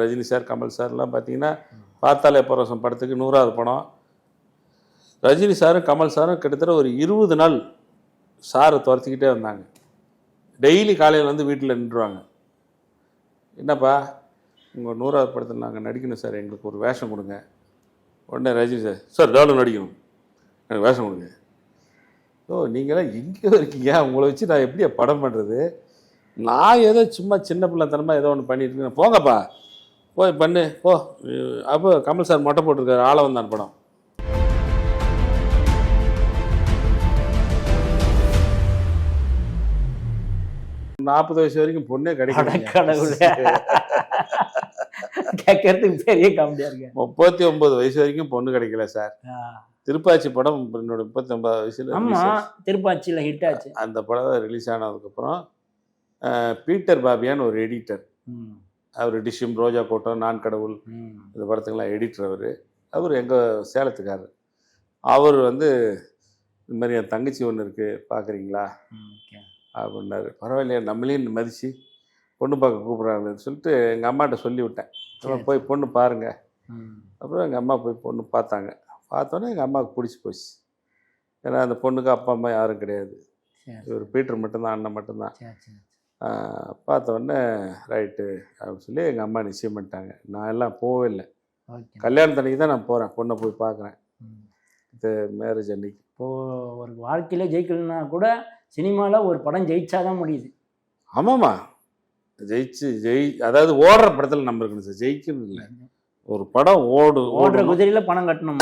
Rajini sir, Kamal சார்லாம் பார்த்தீங்கன்னா பார்த்தாலே பரவசம் படத்துக்கு 100வது படம். ரஜினி சாரும் கமல் சாரும் கிட்டத்தட்ட ஒரு 20 நாள் சாரை துரத்திக்கிட்டே வந்தாங்க. டெய்லி காலையில் வந்து வீட்டில் நின்றுவாங்க. என்னப்பா உங்கள் 100வது படத்தில் நாங்கள் நடிக்கணும் சார், எங்களுக்கு ஒரு வேஷம் கொடுங்க. உடனே ரஜினி சார், சார் டெவலப் நடிக்கணும், எனக்கு வேஷம் கொடுங்க. ஓ நீங்களாம் எங்கே இருக்கீங்க, உங்களை வச்சு நான் எப்படியா படம் பண்ணுறது? நான் ஏதோ சும்மா சின்ன பிள்ளைத்தனமாக ஏதோ ஒன்று பண்ணிட்டு இருக்கேன், போங்கப்பா போய் பண்ணு போ. அப்போ கமல் சார் மொட்டை போட்டிருக்காரு, ஆள வந்தான் படம். நாற்பது வயசு வரைக்கும் பொண்ணே கிடைக்கும். கேட்கறதுக்கு பெரிய காமெடியா இருக்கு. 39 வயசு வரைக்கும் பொண்ணு கிடைக்கல சார். திருப்பாச்சி படம் என்னோட 39 வயசுல. ஆமா, திருப்பாச்சியில் ஹிட் ஆச்சு. அந்த படம் ரிலீஸ் ஆனதுக்கப்புறம் பீட்டர் பாபியான்னு ஒரு எடிட்டர், அவர் டிஷ்யூம், ரோஜா கோட்டம், நான் கடவுள் இந்த படத்துக்கெல்லாம் எடிட்டர். அவர் எங்கள் சேலத்துக்காரர். அவர் வந்து இந்த மாதிரி என் தங்கச்சி ஒன்று இருக்குது பார்க்குறீங்களா அப்படின்னாரு. பரவாயில்லையா, நம்மளையும் மதித்து பொண்ணு பார்க்க கூப்பிட்றாங்கன்னு சொல்லிட்டு எங்கள் அம்மாட்ட சொல்லி விட்டேன். போய் பொண்ணு பாருங்கள். அப்புறம் எங்கள் அம்மா போய் பொண்ணு பார்த்தாங்க. பார்த்தோன்னே எங்கள் அம்மாவுக்கு பிடிச்சி போச்சு. ஏன்னா அந்த பொண்ணுக்கு அப்பா அம்மா யாரும் கிடையாது, இவர் பீட்டர் மட்டும்தான், அண்ணன் மட்டும்தான். பார்த்தோன்னே ரைட்டு அப்படின்னு சொல்லி எங்கள் அம்மா நிச்சயம் பண்ணிட்டாங்க. நான் எல்லாம் போகவே இல்லை, கல்யாணத்தன்னைக்கு தான் நான் போகிறேன், பொண்ணை போய் பார்க்குறேன். இது மேரேஜ் அன்னைக்கு. இப்போது ஒரு வாழ்க்கையில் ஜெயிக்கணுன்னா கூட சினிமாவில் ஒரு படம் ஜெயிச்சாதான் முடியுது. ஆமாம்மா, அதாவது ஓடுற படத்தில் நம்ம இருக்கணும் சார், ஜெயிக்கணும் இல்லை. ஒரு படம் ஓடுற குதிரையில் பணம் கட்டணும்.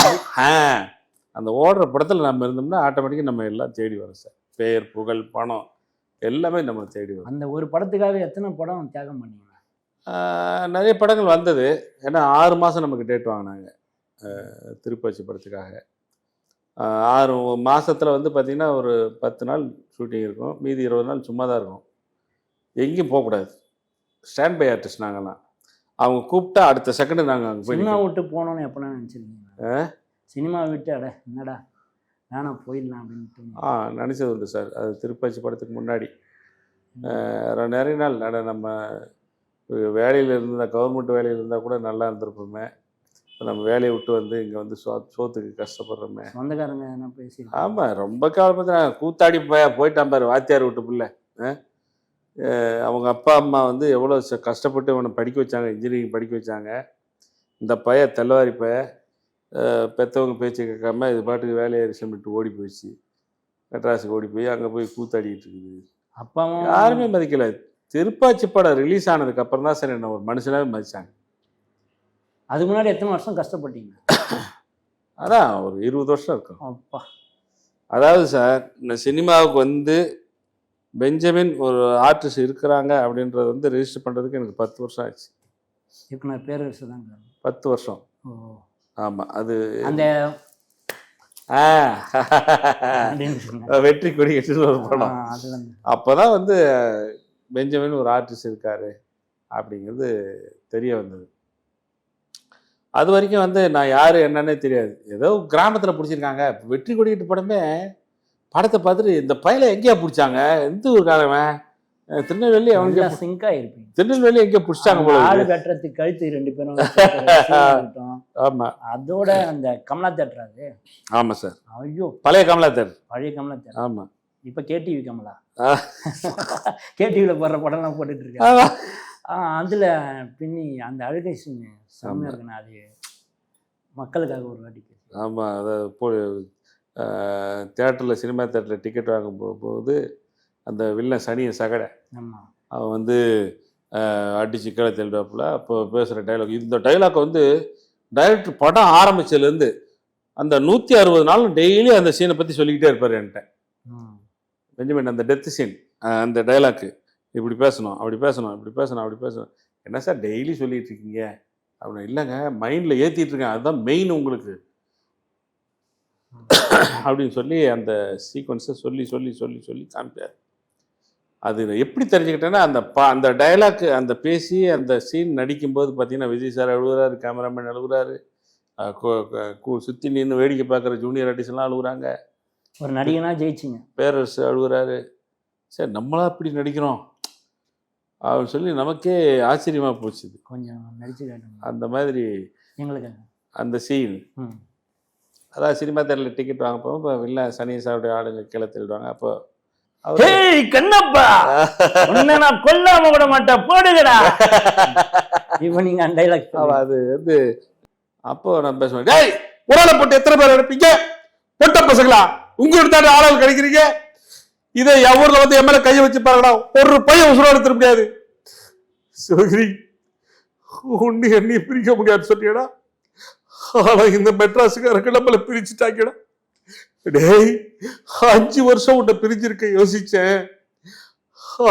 அந்த ஓடுற படத்தில் நம்ம இருந்தோம்னா ஆட்டோமேட்டிக்காக நம்ம எல்லாம் தேடி வரும் சார். பெயர், புகழ், பணம் எல்லாமே நம்ம தேடி வரும். அந்த ஒரு படத்துக்காக எத்தனை படம் தியாகம் பண்ணீங்க? நிறைய படங்கள் வந்தது. ஏன்னா 6 மாதம் நமக்கு டேட் வாங்கினாங்க திருப்பாச்சி படத்துக்காக. 6 மாதத்தில் வந்து பார்த்திங்கன்னா ஒரு 10 நாள் ஷூட்டிங் இருக்கும், மீதி 20 நாள் சும்மா தான் இருக்கும். எங்கேயும் போகக்கூடாது, ஸ்டாண்ட் பை ஆர்டிஸ்ட் நாங்கள்லாம். அவங்க கூப்பிட்டா அடுத்த செகண்டு நாங்கள் அங்கே போய். சினிமா விட்டு போனோன்னு எப்போனா நினச்சிருக்கீங்க? சினிமா விட்டு என்னடா வேணாம் போயிடலாம் அப்படின்ட்டு நினச்சது உண்டு சார். அது திருப்பாச்சி படத்துக்கு முன்னாடி நிறைய நாள் நம்ம வேலையில் இருந்தால், கவர்மெண்ட் வேலையில் இருந்தால் கூட நல்லா இருந்திருப்போமே. நம்ம வேலையை விட்டு வந்து இங்கே வந்து சோத்துக்கு கஷ்டப்படுறோமே. சொந்தக்காரங்க என்ன பேசி? ஆமாம், ரொம்ப காலப்பட்டு கூத்தாடி போயிட்டான் பாரு வாத்தியார் விட்டு பிள்ளை. அவங்க அப்பா அம்மா வந்து எவ்வளோ கஷ்டப்பட்டு இவனை படிக்க வச்சாங்க, இன்ஜினியரிங் படிக்க வச்சாங்க. இந்த தெல்லவாரி பெற்றவங்க பேச்சு கேட்காம இது பாட்டுக்கு வேலையை ரிசம் விட்டு ஓடி போயிடுச்சு, மெட்ராஸுக்கு ஓடி போய் அங்கே போய் கூத்தாடிக்கிட்டு இருக்குது. அப்பா அம்மா யாருமே மதிக்கலை. திருப்பாச்சி படம் ரிலீஸ் ஆனதுக்கு அப்புறம் தான் சார் என்ன ஒரு மனுஷனாவே மதித்தாங்க. அதுக்கு முன்னாடி எத்தனை வருஷம் கஷ்டப்பட்டீங்க? அதான் ஒரு 20 வருஷம் இருக்கும். அப்பா, அதாவது சார் இந்த சினிமாவுக்கு வந்து பெஞ்சமின் ஒரு ஆர்டிஸ்ட் இருக்கிறாங்க அப்படின்றது வந்து ரெஜிஸ்டர் பண்ணுறதுக்கு எனக்கு 10 வருஷம் ஆச்சு. இப்போ பேரரசு தான் 10 வருஷம். ஆமாம், அது அந்த வெற்றி கொடி கட்டுன்னு ஒரு படம். அப்போ தான் வந்து பெஞ்சமின் ஒரு ஆர்டிஸ்ட் இருக்காரு அப்படிங்கிறது தெரிய வந்தது. அது வரைக்கும் வந்து நான் யார் என்னன்னே தெரியாது. ஏதோ கிராமத்தில் பிடிச்சிருக்காங்க. வெற்றி கொடி கட்டு படமே படத்தை பார்த்துட்டு இந்த பையலை எங்கேயா பிடிச்சாங்க, எந்த ஊருக்காரவன், திருநெல்வேலி, அவங்க சிங்கா இருப்பீங்க, திருநெல்வேலி எங்கே பிடிச்சாங்க போல. ஆளு கட்டுறதுக்கு கழுத்து 2 பேரும். ஆமாம், அதோட அந்த கமலா தேட்டர். அது ஆமாம் சார். ஐயோ, பழைய கமலா தேட்டர். பழைய கமலா தேட்டர். ஆமாம், இப்போ கேடிவி கமலா. கேடிவியில் போடுற படம்லாம் போட்டுட்டு இருக்காங்க. அதில் பின்னி அந்த அழுகை சீன் செம்மையாக இருக்குண்ணா. அது மக்களுக்காக ஒரு வாட்டி. ஆமாம், அதாவது தேட்டரில், சினிமா தேட்டரில் டிக்கெட் வாங்கும் போது அந்த வில்லன் சனியை சகடை அவன் வந்து அடிச்சு கீழே தெளிவாப்புல. அப்போ பேசுகிற டைலாக், இந்த டைலாக் வந்து டைரக்டர் படம் ஆரம்பிச்சதுலேருந்து அந்த 160 நாளும் டெய்லி அந்த சீனை பற்றி சொல்லிக்கிட்டே இருப்பார் என்கிட்ட. பெஞ்சமின் அந்த டெத்து சீன், அந்த டைலாக்கு இப்படி பேசணும், அப்படி பேசணும், இப்படி பேசணும், அப்படி பேசணும். என்ன சார் டெய்லி சொல்லிகிட்டு இருக்கீங்க அப்படின்னு. இல்லைங்க, மைண்டில் ஏற்றிட்டு இருக்கேன், அதுதான் மெயின் உங்களுக்கு அப்படின்னு சொல்லி அந்த சீக்வன்ஸை சொல்லி சொல்லி சொல்லி சொல்லி காமிப்பார். அது எப்படி தெரிஞ்சுக்கிட்டேன்னா அந்த டைலாக்கு அந்த பேசி அந்த சீன் நடிக்கும்போது பார்த்தீங்கன்னா விஜய் சார் அழுகுறாரு, கேமராமேன் அழுகுறாரு, சுற்றி நின்று வேடிக்கை பார்க்குற ஜூனியர் ஆர்டிஸ்ட்லாம் அழுகுறாங்க. ஒரு நடிகனா ஜெயிச்சிங்க. பேரரசு அழுகுறாரு. சரி நம்மளா இப்படி நடிக்கிறோம், அப்படின்னு சொல்லி நமக்கே ஆச்சரியமாக போச்சுது. கொஞ்சம் நடிச்சு காட்டுங்க அந்த மாதிரி எங்களுக்கு. அந்த சீன். அதான் சினிமா தேட்டரில் டிக்கெட் வாங்க போகும் இப்போ இல்லை சனீசாவுடைய ஆளுங்க கீழே திருடுவாங்க. அப்போ ஏய் கண்ணப்பா உன்னை நான் கொல்லாம விட மாட்டேன் போடுங்கடா. இப்போ நீங்க அந்த டைலாக் அது வந்து அப்போ நான் பேசுவேன், டேய் உரால போட்டு எத்தனை பேர் எடுப்பீங்க பொட்ட பசங்களா, உங்களுக்கு தாண்டி ஆளுகள் கிடைக்கிறீங்க, இதை எவ்வளவு வந்து எம்எல்ஏ கையை வச்சு பாருங்கடா, ஒரு பையன் உசுரோட எடுத்துட முடியாது. சிவகிரி உன்னை எண்ணி பிரிக்க முடியாது சொன்னியடா, ஆனா இந்த மெட்ராஸுக்காரங்க நம்மளை பிரிச்சுட்டாங்கடா. டேய் 5 வருஷம் உன்னை பிரிஞ்சிருக்க யோசிச்சேன்,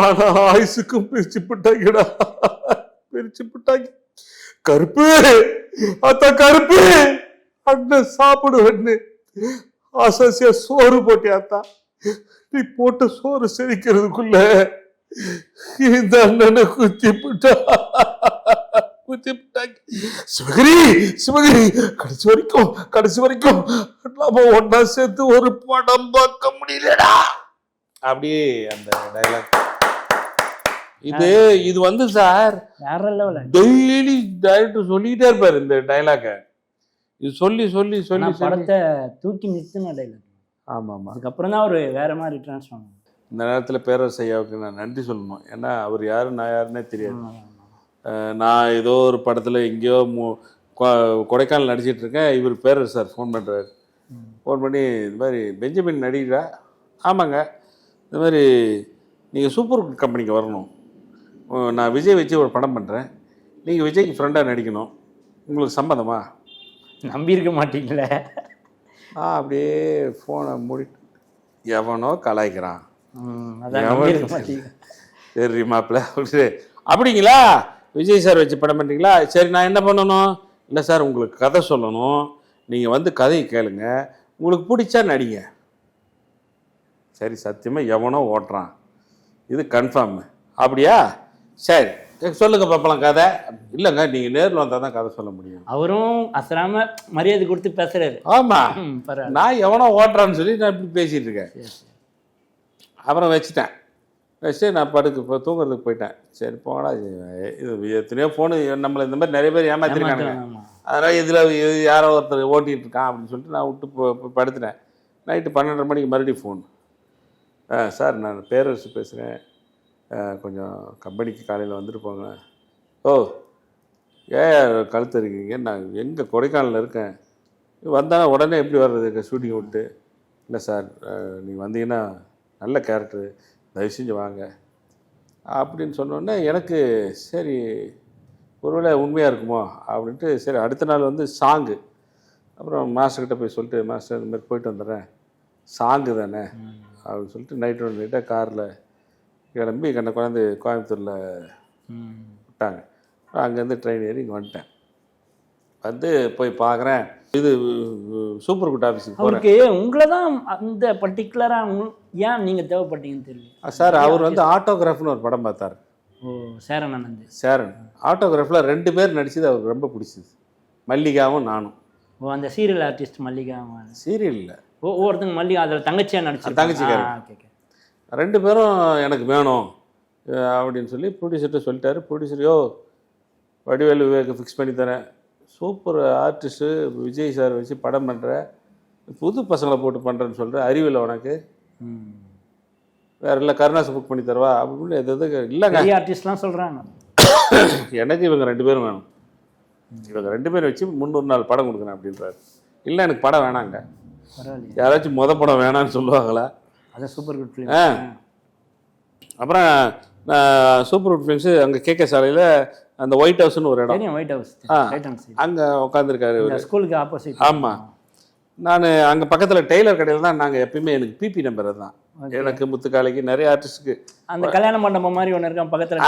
ஆனா ஆயுசுக்கும் பிரிச்சு போட்டாங்கடா, பிரிச்சு போட்டாங்க. கருப்பு அத்த கருப்பு அண்ணன் சாப்பிடுவேன்னு ஆசாசியா சோறு போட்டியாத்தா, நீ போட்ட சோறு செரிக்கிறதுக்குள்ள இந்த அண்ணனை குத்தி போட்டாங்க. சிவகிரி சிவகிரி கடைசி வரைக்கும் நாம ஒன்னா சேர்த்து ஒரு படம் பார்க்க முடியலடா. அப்படியே அந்த டைலாக் இது வந்து சார் டெய்லி டைரக்டர் சொல்லிட்டே இருப்பாரு இந்த டைலாக. இது சொல்லி சொல்லி சொல்லி படத்தை தூக்கி நிறுத்தின டைலாக். ஆமா ஆமா. அதுக்கப்புறம் தான் அவர் வேற மாதிரி டிரான்ஸ்ஃபார்ம். இந்த நேரத்தில் பேரரசு ஐயாவுக்கு நான் நன்றி சொல்லணும். ஏன்னா அவர் யாரு நான் யாருன்னே தெரியாது. நான் ஏதோ ஒரு படத்தில் எங்கேயோ கொடைக்கானல் நடிச்சிட்டு இருக்கேன், இவர் பேரரசு சார் ஃபோன் பண்ணுறாரு. ஃபோன் பண்ணி இது மாதிரி பெஞ்சமின் நடிகரா, ஆமாங்க, இந்த மாதிரி நீங்கள் சூப்பர் கம்பெனிக்கு வரணும், நான் விஜய் வச்சு ஒரு படம் பண்ணுறேன், நீங்கள் விஜய்க்கு ஃப்ரெண்டாக நடிக்கணும், உங்களுக்கு சம்மதமா? நம்பியிருக்க மாட்டீங்களே. அப்படியே ஃபோனை மூடிட்டு எவனோ கலாய்க்கிறான், சரி மாப்பிள்ள அப்படிங்களா, விஜய் சார் வச்சு படம் பண்ணுறீங்களா, சரி நான் என்ன பண்ணணும், இல்லை சார் உங்களுக்கு கதை சொல்லணும், நீங்கள் வந்து கதையை கேளுங்க, உங்களுக்கு பிடிச்சா நடிங்க. சரி சத்தியமாக எவனோ ஓட்டுறான், இது கன்ஃபார்மு, அப்படியா, சரி சொல்லுங்க பார்ப்பலாம் கதை. இல்லைங்க நீங்கள் நேரில் வந்தால் தான் கதை சொல்ல முடியும். அவரும் அசராம மரியாதை கொடுத்து பேசுறாரு. ஆமாம், நான் எவனோ ஓட்டுறான்னு சொல்லி நான் இப்படி பேசிகிட்டு இருக்கேன். அப்புறம் வச்சுட்டேன், வச்சுட்டு நான் இப்போ தூங்குறதுக்கு போயிட்டேன். சரி போடா, இது எத்தனையோ ஃபோனு நம்மளை இந்த மாதிரி நிறைய பேர் ஏமாத்திருக்காங்க, அதனால் இதில் யாரோ ஒருத்தர் ஓட்டிகிட்டு இருக்கான் அப்படின்னு சொல்லிட்டு நான் விட்டு படுத்துட்டேன். நைட்டு 12:30 மணிக்கு மறுபடியும் ஃபோன். சார் நான் பேரரசு பேசுகிறேன், கொஞ்சம் கம்பெனிக்கு காலையில் வந்துட்டு போங்க. ஓ ஏன் கழுத்து இருக்கீங்க, நான் எங்கே கொடைக்கானலில் இருக்கேன், வந்தால் உடனே எப்படி வர்றது ஷூட்டிங் விட்டு? இல்லை சார் நீங்கள் வந்தீங்கன்னா நல்ல கேரக்டரு, தயவு செஞ்சு வாங்க அப்படின்னு சொன்னோடனே எனக்கு சரி ஒருவேளை உண்மையாக இருக்குமோ அப்படின்ட்டு, சரி அடுத்த நாள் வந்து சாங்கு. அப்புறம் மாஸ்டர்கிட்ட போய் சொல்லிட்டு, மாஸ்டர் இந்த மாதிரி போயிட்டு வந்துடுறேன், சாங்கு தானே அப்படின்னு சொல்லிட்டு நைட்டாக காரில் கிளம்பி கண்ணை குழந்தை கோயம்புத்தூரில் விட்டாங்க. அங்கேருந்து ட்ரெயின் ஏறி இங்கே வந்துட்டேன். வந்து போய் பார்க்குறேன், இது சூப்பர் குட் ஆஃபீஸுக்கு போகிறேன். உங்களை தான் அந்த பர்டிகுலராக ஏன் நீங்கள் தேவைப்பட்டீங்கன்னு தெரியல சார். அவர் வந்து ஆட்டோகிராஃப்னு ஒரு படம் பார்த்தார். ஓ சேரன் ஆனந்த். சேரன் ஆட்டோகிராஃபில் 2 பேர் நடிச்சது அவருக்கு ரொம்ப பிடிச்சது, மல்லிகாவும் நானும். ஓ அந்த சீரியல் ஆர்டிஸ்ட் மல்லிகா? சீரியல் இல்லை, ஒவ்வொருத்தங்க மல்லிகா அதில் தங்கச்சியாக நடிச்சு, தங்கச்சிக்காரன் 2 பேரும் எனக்கு வேணும் அப்படின்னு சொல்லி ப்ரொடியூசர்கிட்ட சொல்லிட்டாரு. ப்ரொடியூசர் யோ வடிவேலு விவேக்கு ஃபிக்ஸ் பண்ணி தரேன், சூப்பர் ஆர்டிஸ்ட்டு விஜய் சார் வச்சு படம் பண்ணுற, புது பசங்களை போட்டு பண்ணுறேன்னு சொல்கிற, அறிவில் உனக்கு வேறு இல்லை கருணாசை புக் பண்ணி தருவா அப்படின்னு எது இல்லைங்க ஆர்டிஸ்ட்லாம் சொல்கிறாங்க. எனக்கு இவங்க 2 பேரும் வேணும், இவங்க 2 பேரும் வச்சு 300 நாள் படம் கொடுக்குறேன் அப்படின்றாரு. இல்லை எனக்கு படம் வேணாங்க, யாராச்சும் படம் வேணான்னு சொல்லுவாங்களா? அதான் சூப்பர் குட் ஃபிலிம். அப்புறம் சூப்பர் குட் ஃபிலிம்ஸு அங்கே கேகே சாலையில் அந்த ஒயிட் ஹவுஸ்னு ஒரு இடம், ஒயிட் ஹவுஸ் அங்கே உட்காந்துருக்காரு ஸ்கூலுக்கு ஆப்போசிட். ஆமாம், நான் அங்கே பக்கத்தில் டெய்லர் கடையில் தான் நாங்கள் எப்பயுமே, எனக்கு பிபி நம்பர் தான், எனக்கு முத்துக்காலைக்கு நிறைய ஆர்டிஸ்ட்டுக்கு அந்த கல்யாண மண்டபம் மாதிரி ஒன்று இருக்கா பக்கத்தில்.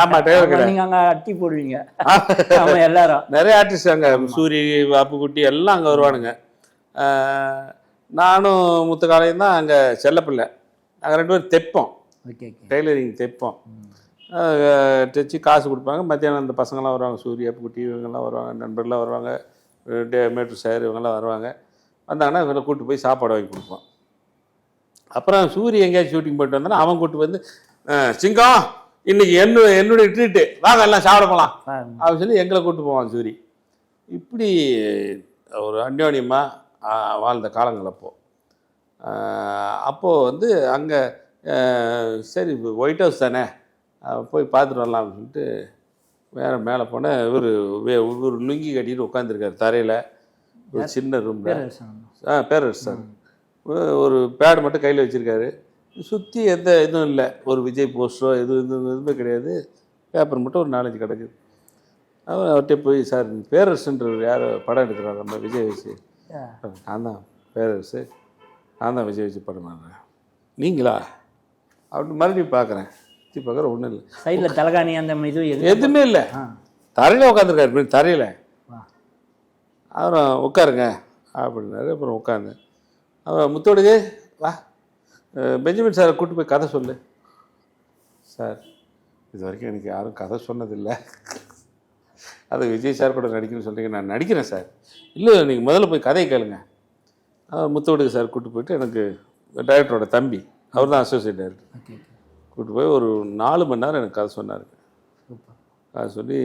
ஆமாம் டெய்லர் கடை, நீங்கள் அங்கே அட்டி போடுவீங்க. ஆமாம் எல்லாரும் நிறைய ஆர்டிஸ்ட் அங்கே, சூரி அப்புக்குட்டி எல்லாம் அங்கே வருவானுங்க. நானும் முத்துக்காலையும் தான் அங்கே செல்லப்பில்லை, நாங்கள் 2 பேரும் தைப்போம், டெய்லரிங் தைப்போம். தைச்சி காசு கொடுப்பாங்க. மத்தியானம் அந்த பசங்கள்லாம் வருவாங்க, சூரிய குட்டி இவங்கெல்லாம் வருவாங்க, நண்பர்கள்லாம் வருவாங்க, மேட்ரு சார் இவங்கெல்லாம் வருவாங்க. வந்தாங்கன்னா இவங்களை கூப்பிட்டு போய் சாப்பாடு வாங்கி கொடுப்போம். அப்புறம் சூரிய எங்கேயாச்சும் ஷூட்டிங் போயிட்டு வந்தோன்னா அவன் கூப்பிட்டு வந்து, சிங்கம் இன்னைக்கு என்னுடைய ட்ரீட்டு வாங்க எல்லாம் சாப்பிட போகலாம் பாருங்க. அப்படின்னு சொல்லி எங்களை கூப்பிட்டு போவான் சூரி. இப்படி ஒரு அந்யோன்யமாக வாழ்ந்த காலங்கள் அப்போது வந்து அங்கே சரி ஒயிட் ஹவுஸ் தானே போய் பார்த்துட்டு வரலாம் அப்படின்னு சொல்லிட்டு வேறு மேலே போனேன். இவர் லுங்கி கட்டிட்டு உட்காந்துருக்காரு தரையில் ஒரு சின்ன ரூமில். பேரரசு சார் ஒரு பேட் மட்டும் கையில் வச்சுருக்காரு. சுற்றி எந்த இதுவும் இல்லை, ஒரு விஜய் போஸ்டரோ எதுவுமே கிடையாது. பேப்பர் மட்டும் ஒரு 4-5 கிடக்குது. அவர்கிட்ட போய் சார் பேரரசுன்றவர் யார் படம் எடுக்கிறார் நம்ம விஜய் வச்சு? நான் தான் பேரரசு, நான் தான் விஜய் வச்சு படம் பண்ணுறேன். நீங்களா அப்படின்னு மறுபடியும் பார்க்குறேன். பார்க்குற ஒன்றும் இல்லை, சைடில் தலகாணி அந்த இது எதுவுமே இல்லை, தரையில் உட்காந்துருக்காரு தரையில். அப்புறம் உட்காருங்க அப்படின்னாரு. அப்புறம் உட்காந்து அவன் முத்தோடுக்கு வா பெஞ்சமின் சாரை கூப்பிட்டு போய் கதை சொல்லு. சார் இது வரைக்கும் எனக்கு யாரும் கதை சொன்னதில்லை, அதை விஜய் சார் கூட நடிக்கணும்னு சொல்கிறீங்க. நான் நடிக்கிறேன் சார். இல்லை நீங்கள் முதல்ல போய் கதையை கேளுங்க. முத்தோடுக்கு சார் கூப்பிட்டு போயிட்டு எனக்கு டைரக்டரோட தம்பி, அவர் தான் அசோசியேட் டைரக்டர், கூப்பிட்டு போய் ஒரு 4 மணி நேரம் எனக்கு கதை சொன்னார். கதை சொல்லி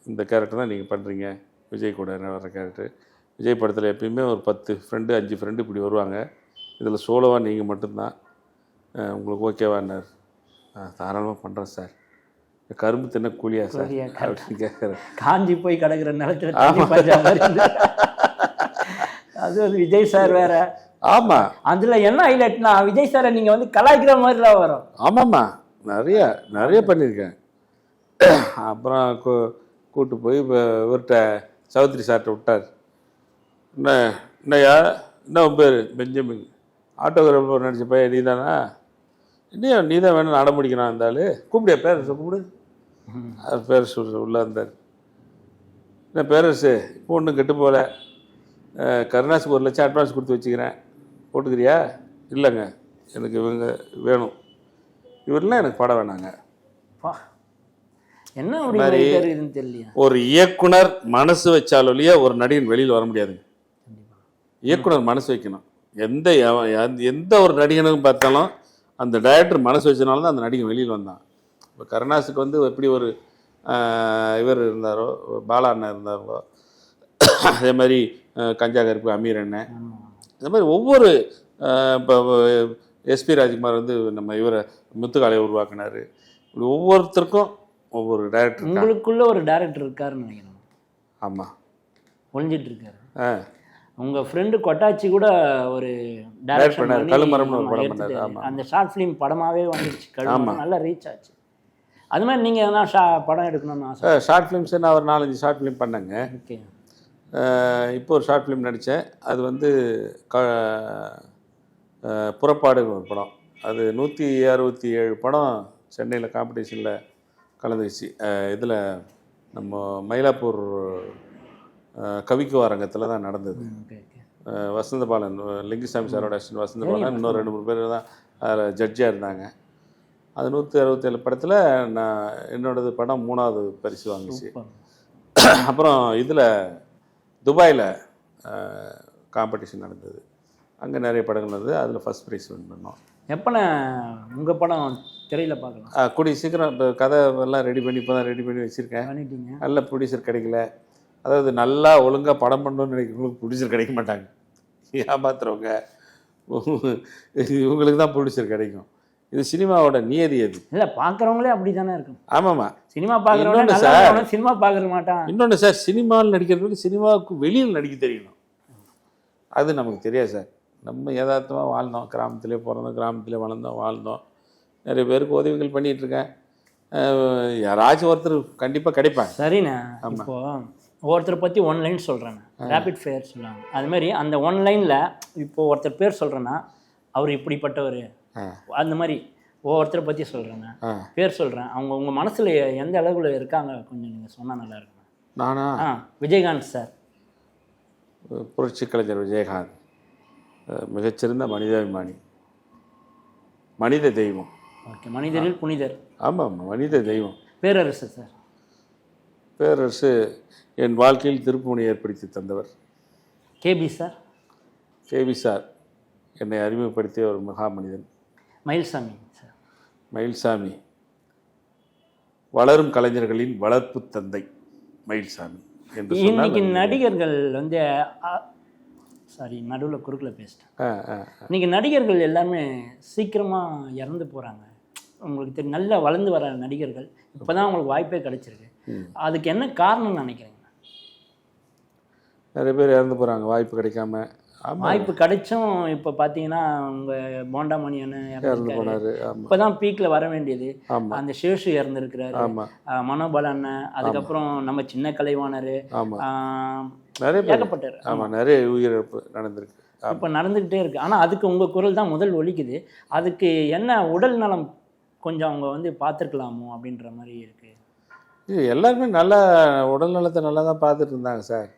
இந்த கேரக்டர் தான் நீங்கள் பண்ணுறீங்க, விஜய் கூட வர்ற கேரக்டர். விஜய் படத்தில் எப்பயுமே ஒரு 10 ஃப்ரெண்டு 5 ஃப்ரெண்டு இப்படி வருவாங்க, இதில் சோலோவாக நீங்கள் மட்டும்தான், உங்களுக்கு ஓகேவான்னார். தாராளமாக பண்ணுறேன் சார். கரும்பு தின்ன கூலியா சார் அப்படின்னு கேட்குறேன். காஞ்சி போய் கிடக்குற நிலத்துல அது வந்து விஜய் சார் வேற. ஆமாம், அதில் என்ன ஹைலைட்னா விஜய் சாரை நீங்கள் வந்து கலாய்க்கிற மாதிரிலாம் வரும். ஆமாம்மா, நிறைய பண்ணியிருக்கேன். அப்புறம் கூப்பிட்டு போய் இவர்கிட்ட சௌத்ரி சார்கிட்ட விட்டார். என்னையா என்ன உன் பேர்? பெஞ்சமின். ஆட்டோகிராஃபர் நடிச்ச பையன் நீ தானா? இல்லையா நீ தான் வேணும் அடம் பிடிக்கணும். இருந்தாலும் கூப்பிடியா பேரரசு கூப்பிடு. அது பேரரசு உள்ளே இருந்தார். என்ன பேரரசு இப்போ ஒன்றும் கெட்டு போகல, கருணாஸுக்கு 1 லட்சம் அட்வான்ஸ் கொடுத்து வச்சுக்கிறேன், போட்டுக்கிறியா? இல்லைங்க எனக்கு இவங்க வேணும், இவரெலாம் எனக்கு படம் வேணாங்க. என்ன மாதிரி தெரியல. ஒரு இயக்குனர் மனசு வச்சாலொழிய ஒரு நடிகன் வெளியில் வர முடியாதுங்க. இயக்குனர் மனசு வைக்கணும். எந்த ஒரு நடிகனுக்கும் பார்த்தாலும் அந்த டைரக்டர் மனசு வச்சனால தான் அந்த நடிகன் வெளியில் வந்தான். இப்போ கருணாஸுக்கு வந்து எப்படி ஒரு இவர் இருந்தாரோ, பாலா அண்ணன் இருந்தாரோ, அதே மாதிரி கஞ்சா கருப்பு அமீர் அண்ணன், இந்த மாதிரி ஒவ்வொரு இப்போ எஸ்பி ராஜ்குமார் வந்து நம்ம இவரை முத்துக்காலையை உருவாக்குனார். இப்படி ஒவ்வொருத்தருக்கும் ஒவ்வொரு டைரக்டர். உங்களுக்குள்ள ஒரு டைரக்டர் இருக்காருன்னு நினைக்கிறேன். ஆமாம், ஒழிஞ்சிட்டு இருக்காரு. உங்கள் ஃப்ரெண்டு கொட்டாச்சி கூட ஒரு டைரக்டர் பண்ணார், கழுமரம்னு ஒரு படம் பண்ணார். ஆமாம், அந்த ஷார்ட் ஃபிலிம் படமாகவே வந்துருச்சு. கழுமரம் நல்லா ரீச் ஆச்சு. அது மாதிரி நீங்கள் எதனா படம் எடுக்கணும்னு ஆசை? ஷார்ட் ஃபிலிம்ஸு நான் ஒரு 4-5 ஷார்ட் ஃபிலிம் பண்ணேங்க. ஓகே. இப்போ ஒரு ஷார்ட் ஃபிலிம் நடித்தேன். அது வந்து புறப்பாடுன்னு ஒரு படம். அது 167 படம் சென்னையில் காம்படிஷனில் கலந்துச்சு. இதில் நம்ம மயிலாப்பூர் கவிக்கு அரங்கத்தில் தான் நடந்தது. வசந்தபாலன், லிங்குசாமி சாரோட அசிஸ்டன்ட் வசந்தபாலன், இன்னும் 2-3 பேர் தான் அதில் ஜட்ஜாக இருந்தாங்க. அது 167 படத்தில் நான் என்னோடது படம் 3வது பரிசு வாங்கிச்சு. அப்புறம் இதில் துபாயில் காம்படிஷன் நடந்தது, அங்கே நிறைய படங்கள் இருந்தது, அதில் ஃபஸ்ட் ப்ரைஸ் வின் பண்ணோம். எப்போண்ணே உங்கள் படம் திரையில் பார்க்கலாம்? கூடிய சீக்கிரம். இப்போ கதை எல்லாம் ரெடி பண்ணி இப்போ தான் ரெடி பண்ணி வச்சுருக்கேன். பண்ணிட்டீங்க? நல்ல ப்ரொடியூசர் கிடைக்கல. அதாவது நல்லா ஒழுங்காக படம் பண்ணணும்னு நினைக்கிறவங்களுக்கு ப்ரொடியூசர் கிடைக்க மாட்டாங்க. ஏமாத்துறவங்க இவங்களுக்கு தான் ப்ரொடியூசர் கிடைக்கும். இது சினிமாவோட நியதி. அது இல்லை, பார்க்குறவங்களே அப்படி தானே இருக்கும். ஆமாம்மா, சினிமா பார்க்குறவங்க சார் சினிமா பார்க்க மாட்டான். இன்னொன்று சார், சினிமாவில் நடிக்கிறதுக்கு சினிமாவுக்கு வெளியில் நடிக்க தெரியணும். அது நமக்கு தெரியாது சார். நம்ம யதார்த்தமாக வாழ்ந்தோம், கிராமத்திலே பிறந்தோம், கிராமத்திலே வாழ்ந்தோம். நிறைய பேருக்கு உதவிகள் பண்ணிகிட்ருக்கேன். யாராச்சும் ஒருத்தர் கண்டிப்பாக கிடைப்பாங்க. சரிண்ணே. இப்போ ஒருத்தரை பற்றி 1 லைன் சொல்கிறேன், ரேபிட் ஃபயர் சொல்லுவாங்க. அதுமாதிரி அந்த 1 லைனில் இப்போ ஒருத்தர் பேர் சொல்கிறேன்னா அவர் இப்படிப்பட்டவர், அந்த மாதிரி ஒவ்வொருத்தரை பற்றி சொல்கிறேங்க, பேர் சொல்கிறேன். அவங்க உங்கள் மனசில் எந்த அளவில் இருக்காங்க கொஞ்சம் நீங்கள் சொன்னால் நல்லா இருக்குங்க. நானா? விஜயகாந்த் சார். புரட்சி கலைஞர் விஜயகாந்த் மிகச்சிறந்த மனிதாபிமானி, மனித தெய்வம். ஓகே, மனிதரில் புனிதர். ஆமாம், மனித தெய்வம். பேரரசு சார். பேரரசு என் வாழ்க்கையில் திருப்புமுனை ஏற்படுத்தி தந்தவர். KP sir. கேபி சார் என்னை அறிமுகப்படுத்திய ஒரு மகா மனிதன். மயில்சாமி சார். மயில்சாமி வளரும் கலைஞர்களின் வளர்ப்பு தந்தை மயில்சாமி என்று சொன்னால் இன்னைக்கு நடிகர்கள் வந்து சாரி நடுவில் குறுக்கில் பேசிட்டேன். இன்னைக்கு நடிகர்கள் எல்லாமே சீக்கிரமாக இறந்து போகிறாங்க. உங்களுக்கு தெரியும், நல்லா வளர்ந்து வர நடிகர்கள் இப்போ தான் அவங்களுக்கு வாய்ப்பே கிடைச்சிருக்கு. அதுக்கு என்ன காரணம்னு நினைக்கிறீங்க? நிறைய பேர் இறந்து போகிறாங்க வாய்ப்பு கிடைக்காம. வாய்ப்பு கிடைச்சும் இப்போ பார்த்தீங்கன்னா உங்கள் போண்டாமணி அண்ணன் இறந்து போனார். இப்போ தான் பீக்கில் வர வேண்டியது. அந்த சேஷு இறந்துருக்கிறாரு, மனோபல அண்ணன், அதுக்கப்புறம் நம்ம சின்ன கலைவாணர், நிறைய ஏகப்பட்டார். ஆமாம், நிறைய உயிரிழப்பு நடந்திருக்கு, இப்போ நடந்துக்கிட்டே இருக்குது. ஆனால் அதுக்கு உங்கள் குரல் தான் முதல் ஒலிக்குது. அதுக்கு என்ன உடல் நலம் கொஞ்சம் அவங்க வந்து பார்த்துருக்கலாமோ அப்படின்ற மாதிரி இருக்குது. இது எல்லாருமே நல்லா உடல் நலத்தை நல்லா தான் பார்த்துட்டு இருந்தாங்க சார்.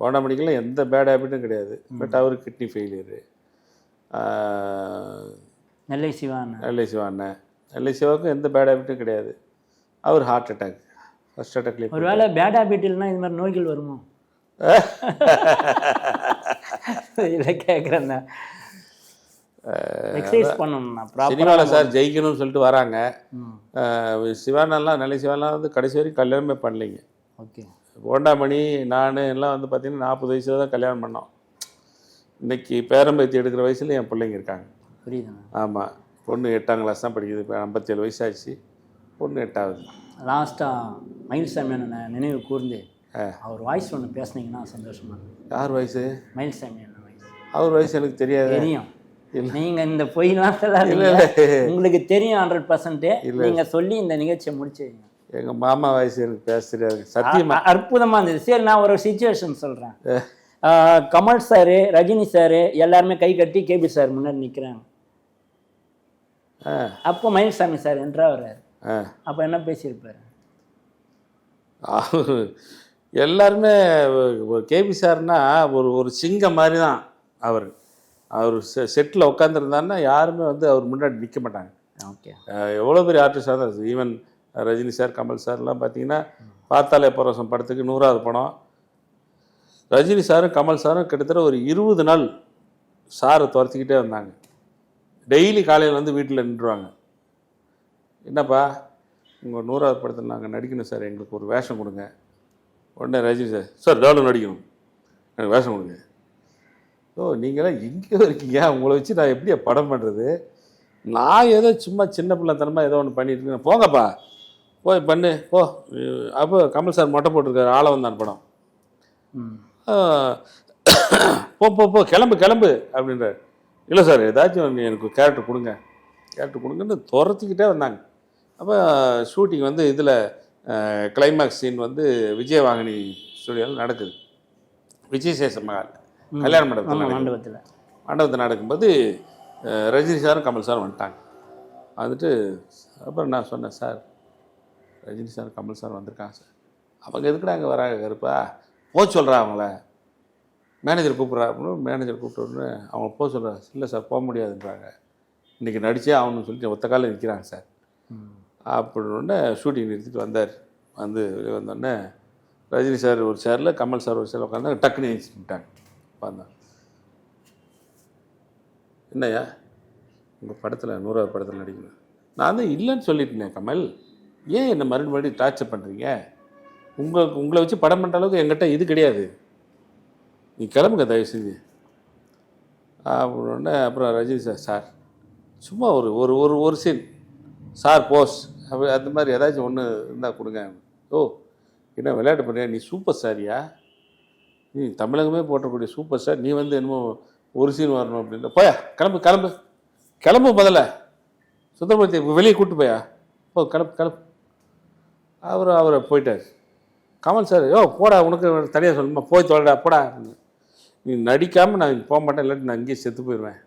போண்டாமணிக்கெல்லாம் எந்த பேட் ஹேபிட்டும் கிடையாது. பட் அவருக்கு கிட்னி ஃபெயிலியரு. நெல்லை சிவா அண்ணன் நெல்லை சிவாவுக்கும் எந்த பேட் ஹேபிட்டும் கிடையாது. அவர் ஹார்ட் அட்டாக், ஃபர்ஸ்ட் அட்டாக்லேயே. ஒரு வேளை பேட் ஹேபிட் இல்லைன்னா இது மாதிரி நோய்கள் வருமோ? இல்லை கேட்குறேன். எக்ஸசைஸ் பண்ணணும்னா சினிமாவில் சார் ஜெயிக்கணும்னு சொல்லிட்டு வராங்க. சிவானெல்லாம் நெல்லை சிவானெலாம் வந்து கடைசி வரைக்கும் கல்யாணமே பண்ணலைங்க. ஓகே. போண்டாமணி நான் எல்லாம் வந்து பார்த்திங்கன்னா 40 வயசில் தான் கல்யாணம் பண்ணோம். இன்றைக்கி பேரம்பேத்தி எடுக்கிற வயசில் என் பிள்ளைங்க இருக்காங்க. புரியுதுண்ணா. ஆமாம், பொண்ணு 8ஆம் கிளாஸ் தான் படிக்குது. இப்போ 57 வயசாச்சு, பொண்ணு 8ஆவது. லாஸ்ட்டாக மயில்சாமி அண்ணன் நினைவு கூர்ந்து அவர் வாய்ஸ் ஒன்று பேசுனீங்கன்னா சந்தோஷமா இருக்கும். யார் வயசு? மயில்சாமி அண்ணன் வயசு. அவர் வயசு எனக்கு தெரியாது. தெரியும். நீங்கள் இந்த பொய்லாம் சொல்லாதீங்க. உங்களுக்கு தெரியும் 100%. நீங்கள் சொல்லி இந்த நிகழ்ச்சியை முடிச்சுங்க. எங்கள் மாமா வயசு எனக்கு பேச தெரியாது சத்தியமாக. அற்புதமாக இருந்தது. சரி, நான் ஒரு சிச்சுவேஷன் சொல்கிறேன். கமல் சார், ரஜினி சார் எல்லாருமே கை கட்டி கேபி சார் முன்னாடி நிற்கிறாங்க. அப்போ மயில்சாமி சார் என்றா வர்றாரு. அப்போ என்ன பேசியிருப்பார்? எல்லாருமே கேபி சார்னா ஒரு சிங்கம் மாதிரி தான். அவர் செட்டில் உட்காந்துருந்தாருன்னா யாருமே வந்து அவர் முன்னாடி நிற்க மாட்டாங்க. ஓகே. எவ்வளோ பெரிய ஆர்டிஸ்டாக தான் இருக்குது. ஈவன் ரஜினி சார், கமல் சார்லாம் பார்த்தீங்கன்னா பார்த்தாலே பரவசம் படத்துக்கு 100வது படம். ரஜினி சாரும் கமல் சாரும் கிட்டத்தட்ட ஒரு 20 நாள் சாரை துரத்திக்கிட்டே வந்தாங்க. டெய்லி காலையில் வந்து வீட்டில் நின்றுவாங்க. என்னப்பா உங்கள் 100வது படத்தில் நாங்கள் நடிக்கணும் சார், எங்களுக்கு ஒரு வேஷம் கொடுங்க. உடனே ரஜினி சார் டெவலப் நடிக்கணும், எனக்கு வேஷம் கொடுங்க. ஓ, நீங்களாம் எங்கே இருக்கீங்க? உங்களை வச்சு நான் எப்படியா படம் பண்ணுறது? நான் ஏதோ சும்மா சின்ன பிள்ளைத்தனமாக ஏதோ ஒன்று பண்ணிட்டு இருக்கேன். போங்கப்பா, போய் பண்ணு போ. அப்போ கமல் சார் மொட்டை போட்டிருக்காரு, ஆளவந்தான் படம். போ போ போ கிளம்பு அப்படின்றார். இல்லை சார், ஏதாச்சும் எனக்கு கேரக்டர் கொடுங்கன்னு துரத்திக்கிட்டே வந்தாங்க. அப்போ ஷூட்டிங் வந்து இதில் கிளைமேக்ஸ் சீன் வந்து விஜயவாகினி ஸ்டுடியோவில் நடக்குது. விஜயசேஷன் மகால் கல்யாண மண்டபத்தில் நடக்கும்போது ரஜினி சாரும் கமல் சாரும் வந்துட்டாங்க. வந்துட்டு அப்புறம் நான் சொன்னேன், sir Rajini sir Kamal sir வந்திருக்காங்க சார். அவங்க எதுக்குடா அங்கே வராங்க கருப்பா? சொல்கிறா அவங்கள, மேனேஜர் கூப்பிட்றா அப்படின்னு. மேனேஜர் கூப்பிட்டோன்னு அவங்க சொல்கிறா. இல்லை சார் போக முடியாதுன்றாங்க, இன்றைக்கி நடித்தே ஆகணும்னு சொல்லிட்டு ஒத்த காலில் நிற்கிறாங்க சார் அப்படின்னோடனே ஷூட்டிங் நிறுத்திட்டு வந்தார். வந்து வெளியே வந்தோடனே ரஜினி சார் ஒரு சேரில், கமல் சார் ஒரு சேரில் உட்காந்து டக்குன்னு எழுச்சிட்டாங்க. வந்தான், என்னையா உங்கள் படத்தில் 100வது படத்தில் நடிக்கணும்? நான் தான் இல்லைன்னு சொல்லிட்டேன். கமல், ஏன் என்னை மறுபடியும் டார்ச்சர் பண்ணுறீங்க? உங்களை வச்சு படம் பண்ணுற அளவுக்கு என்கிட்ட இது கிடையாது, நீ கிளம்புங்க தயவு செஞ்சு அப்படின்னே. அப்புறம் ரஜினி சார் சும்மா ஒரு சீன் சார் போஸ் அப்படி அந்த மாதிரி ஏதாச்சும் ஒன்று இருந்தால் கொடுங்க. ஓ, என்ன விளையாட்டு பண்ணுறியா? நீ சூப்பர் ஸ்டாரியா? நீ தமிழகமே போட்டக்கூடிய சூப்பர் ஸ்டார், நீ வந்து என்னமோ ஒரு சீன் வரணும் அப்படின்ற. போயா கிளம்பு முதல்ல சுந்தரமூர்த்தி வெளியே கூப்பிட்டு போயா, போ கிளம்பு. அவரை போயிட்டார். கமல் சார், போடா, உனக்கு தனியாக சொல்லணுமா, போய் தொலைடா போடா, நீ நடிக்காமல் நான் போக மாட்டேன், இல்லாட்டி நான் இங்கேயே செத்து போயிடுவேன்,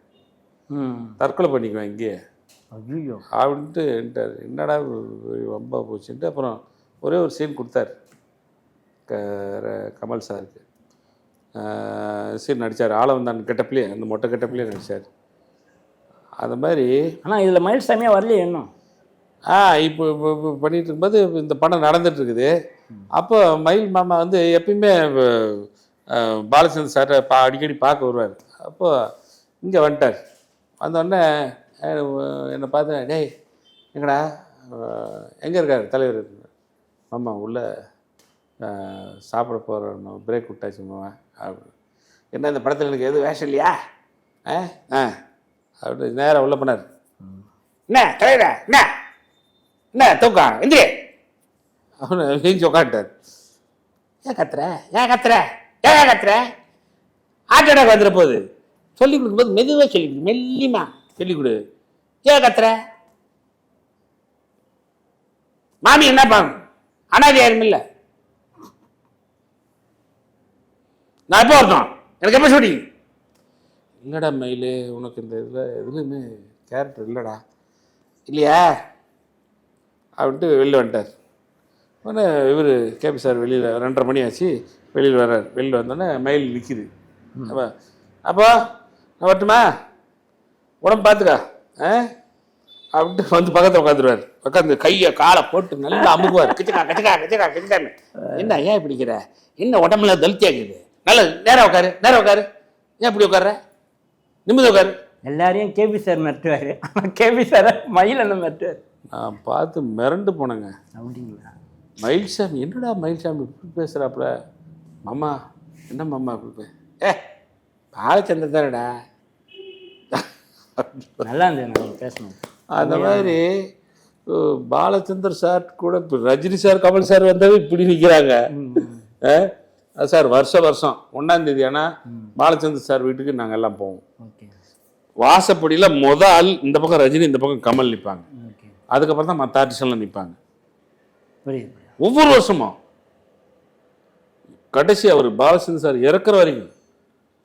தற்கொலை பண்ணிக்குவேன் இங்கேயே அப்படின்ட்டு. என்னடா ரொம்ப போச்சுன்ட்டு அப்புறம் ஒரே ஒரு சீன் கொடுத்தார் கமல் சாருக்கு. சீன் நடித்தார். ஆளவந்தான் கெட்டப்பிலே, அந்த மொட்டை கெட்டப்பிலே நடித்தார். அந்த மாதிரி. ஆனால் இதில் மயில்சாமியாக வரலையே இன்னும். இப்போ பண்ணிகிட்டு இருக்கும்போது இந்த படம் நடந்துகிட்ருக்குது. அப்போ மயில் மாமா வந்து எப்பயுமே பாலச்சந்திர சாரை அடிக்கடி பார்க்க வருவார். அப்போது இங்கே வந்துட்டார். வந்தோடனே என்னை பார்த்து, டேய் எங்கடா எங்கே இருக்கார் தலைவர்? மாமா உள்ளே சாப்பிட போகிறோம், பிரேக் விட்டாச்சு மாமா. அப்படி என்ன இந்த படத்தில் எனக்கு எதுவும் வேஷம் இல்லையா? அப்படி நேராக உள்ள போனார். என்ன தலைவரா, என்ன தூக்கம் எந்திரி. அவனை வீங்கி உட்காந்துட்டார். ஏன் கத்துற ஆட்டோடாக்கு வந்துட போகுது. சொல்லிக் கொடுக்கும்போது மெதுவாக சொல்லிக் கொடு, மெல்லிமா சொல்லிக் கொடு. ஏன் கத்துற? மாமி என்ன பாங்க அனாதி யாரும் இல்லை. நான் எப்போ வரணும், எனக்கு எப்போ ஷூட்டிங்? இல்லைடா மயிலு, உனக்கு இந்த இதில் எதுலையுமே கேரக்டர் இல்லைடா. இல்லையா அப்படின்ட்டு வெளியில் வந்துட்டார். உடனே இவர் கேபி சார் வெளியில் 2:30 மணி ஆச்சு, வெளியில் வர்றார். வெளியில் வந்தோடனே மயில் நிற்கிது. அப்போ நான் வரட்டுமா, உடம்பு பார்த்துக்கா அப்படின்ட்டு வந்து பக்கத்தில் உட்காந்துருவார். உட்காந்து கையை காலை போட்டு நல்லா அமுக்குவார். கிச்சக்கான்னு. என்ன ஏன் இப்படிக்கிற, என்ன உடம்புல தலித்தியாக்குது, நல்ல நேராக உட்காரு. ஏன் இப்படி உட்கார, நிம்மதி உட்காரு. எல்லாரையும் கேபி சார் மிரட்டுவார், கேபி சார் மயில் என்ன மிரட்டுவார். நான் பார்த்து மிரண்டு போனேங்க. அப்படிங்களா? மயில்சாமி என்னடா மயில்சாமி இப்படி பேசுகிறாப்புல. மாமா என்ன மாமா இப்படி பாலச்சந்திரன் தானடா. நல்லா இருந்தது பேசணும். அந்த மாதிரி பாலச்சந்தர் சார் கூட இப்போ ரஜினி சார் கமல் சார் வந்தாவே இப்படி நிற்கிறாங்க சார். வருஷம் 1ஆம் தேதி ஆனால் பாலச்சந்தர் சார் வீட்டுக்கு நாங்கள் எல்லாம் போவோம். வாசப்படியில் ஆள் இந்த பக்கம் ரஜினி, இந்த பக்கம் கமல் நிற்பாங்க. அதுக்கப்புறம் தான் மற்ற ஆர்டிஸ்ட்லாம் நிற்பாங்க. ஒவ்வொரு வருஷமும் கடைசி அவர் பாலச்சந்தர் சார் இறக்குற வரைக்கும்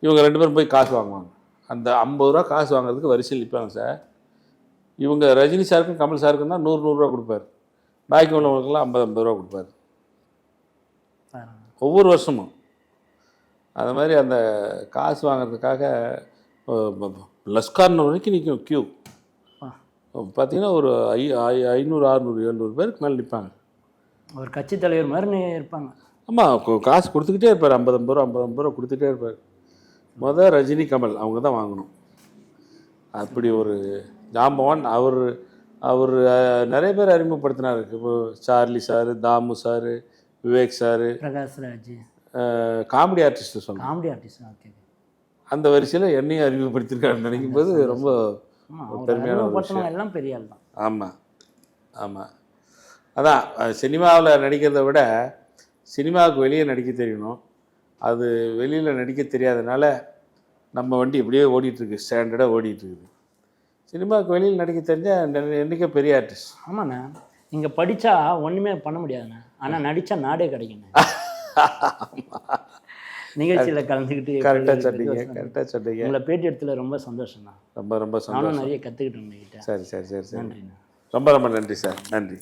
இவங்க 2 பேரும் போய் காசு வாங்குவாங்க. அந்த 50 ரூபா காசு வாங்குறதுக்கு வரிசையில் நிற்பாங்க சார். இவங்க ரஜினி சாருக்கும் கமல் சாருக்கும் தான் 100 ரூபா கொடுப்பார். பாக்கி உள்ளவங்களுக்கெல்லாம் 50 ரூபா கொடுப்பார் ஒவ்வொரு வருஷமும். அது மாதிரி அந்த காசு வாங்குறதுக்காக லஸ்கார்ன வரைக்கும் நிற்கும் கியூ. பார்த்தீங்கன்னா ஒரு 500, 600, 700 பேருக்கு மேலே நிற்பாங்க. ஒரு கட்சி தலைவர் மாதிரி இருப்பாங்க. ஆமாம், காசு கொடுத்துக்கிட்டே இருப்பார். 50 ரூபா கொடுத்துட்டே இருப்பார். ரஜினி கமல் அவங்க தான் வாங்கணும். அப்படி ஒரு ஜாம்பவான். அவர் நிறைய பேர் அறிமுகப்படுத்தினார். இப்போ Charlie sir, Damu sir, Vivek sir, Prakashraj, comedy artist சொன்னாங்க. Comedy artist okay. அந்த வரிசையில் என்னையும் அறிமுகப்படுத்திருக்காருன்னு நினைக்கும் போது ரொம்ப பெருமையான விஷயம். எல்லாம் பெரிய ஆள் தான். ஆமாம். அதான் சினிமாவில் நடிக்கிறத விட சினிமாவுக்கு வெளியே நடிக்க தெரியணும். அது வெளியில் நடிக்க தெரியாதனால நம்ம வண்டி இப்படியே ஓடிட்டுருக்கு, ஸ்டாண்டர்டாக ஓடிட்டுருக்குது. சினிமாவுக்கு வெளியில் நடிக்க தெரிஞ்சால் என்றைக்கே பெரிய ஆர்டிஸ்ட். ஆமாண்ணா, நீங்கள் படித்தா ஒன்றுமே பண்ண முடியாதுண்ணா, ஆனால் நடித்தா நாடே கிடைக்குண்ணே. நிகழ்ச்சியில் கலந்துக்கிட்டு கரெக்டாக சொன்னீங்க. உங்களை பேட்டி எடுத்துல ரொம்ப சந்தோஷம் தான். ரொம்ப சந்தோஷம். நானும் நிறைய கற்றுக்கிட்டேன் உங்ககிட்ட. சரி. நன்றிண்ணா. ரொம்ப நன்றி சார். நன்றி.